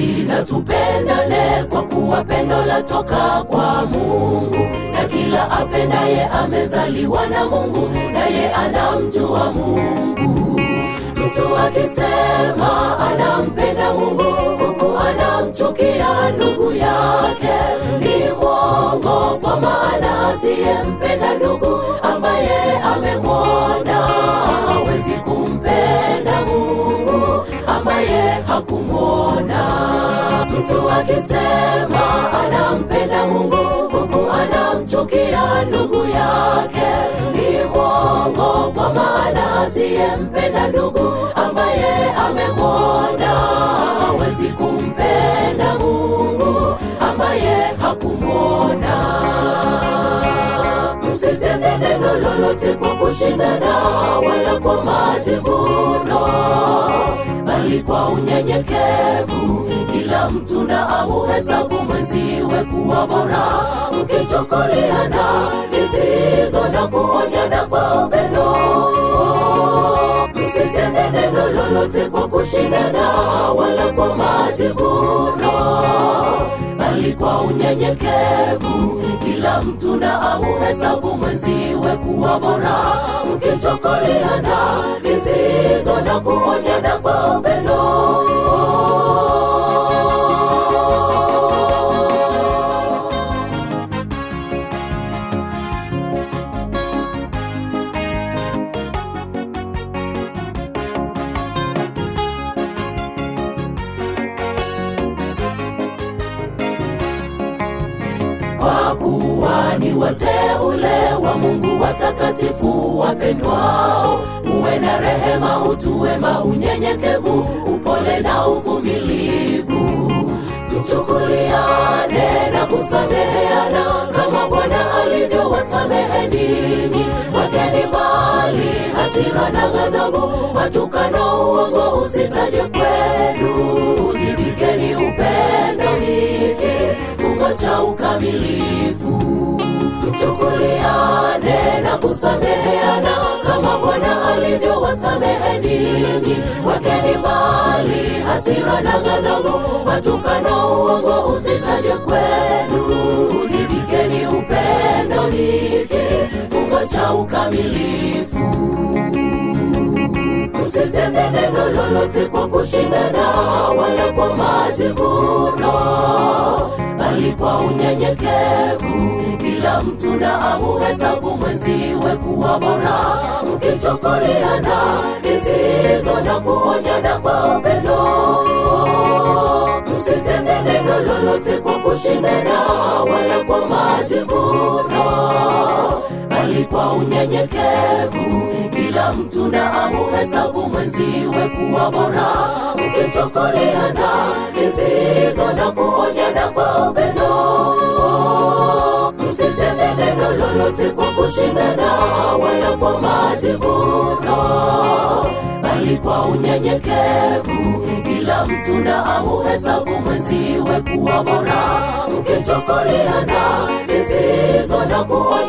basi na tupendane, kwa kuwa pendo latoka kwa Mungu, na kila apendaye amezaliwa na Mungu, naye anamjua Mungu. Mtu akisema anampenda Mungu huku anamchukia ndugu yake ni mwongo, kwa maana asiyempenda ndugu ambaye amemwona hawezi kumpenda Mungu ambaye hakumwona. Mtu akisema anampenda Mungu huku anamchukia ndugu yake ni mwongo, kwa maana asiyempenda ndugu ambaye amemwona hawezi kumpenda Mungu ambaye hakumwona. Msitende neno lolote kwa kushindana wala kwa majivuno, bali kwa unyenyekevu kila mtu na amuhesabu mwenziwe kuwa bora, mkichukuliana mizigo na kuonyana kwa upendo. Msitende neno lolote kwa kushindana wala kwa majivuno, bali kwa unyenyekevu kila mtu na amuhesabu mwenziwe kuwa bora, mkichukuliana mizigo na kuonyana kwa upendo. Kwa kuwa ni wateule wa Mungu watakatifu wapendwao, uwe na rehema, utu wema, unyenyekevu, upole na uvumilivu. Mchukuliane na kusameheana kama Bwana alivyowasamehe ninyi. Wekeni mbali hasira na ghadhabu, matukano, uongo usitajwe kwenu. Jivikeni upendo, ni kifungo cha ukamilifu. Mchukuliane na kusameheana kama Bwana alivyowasamehe ninyi. Wekeni mbali hasira na ghadhabu, matukano, uongo usitajwe kwenu. Jivikeni upendo, ni kifungo cha ukamilifu. Msitende neno lolote kwa kushindana wala kwa majivuno, bali kwa unyenyekevu kila mtu na amuhesabu mwenziwe kuwa bora, mkichukuliana mizigo na kuonyana kwa upendo. Msitende neno lolote kwa kushindana wala kwa majivuno, bali kwa unyenyekevu kila mtu na amuhesabu mwenziwe kuwa bora, mkichukuliana mizigo na kuonyana kwa upendo. Msitende neno lolote kwa kushindana wala kwa majivuno, bali kwa unyenyekevu kila mtu na amuhesabu mwenziwe kuwa bora, mkichukuliana mizigo na kuonyana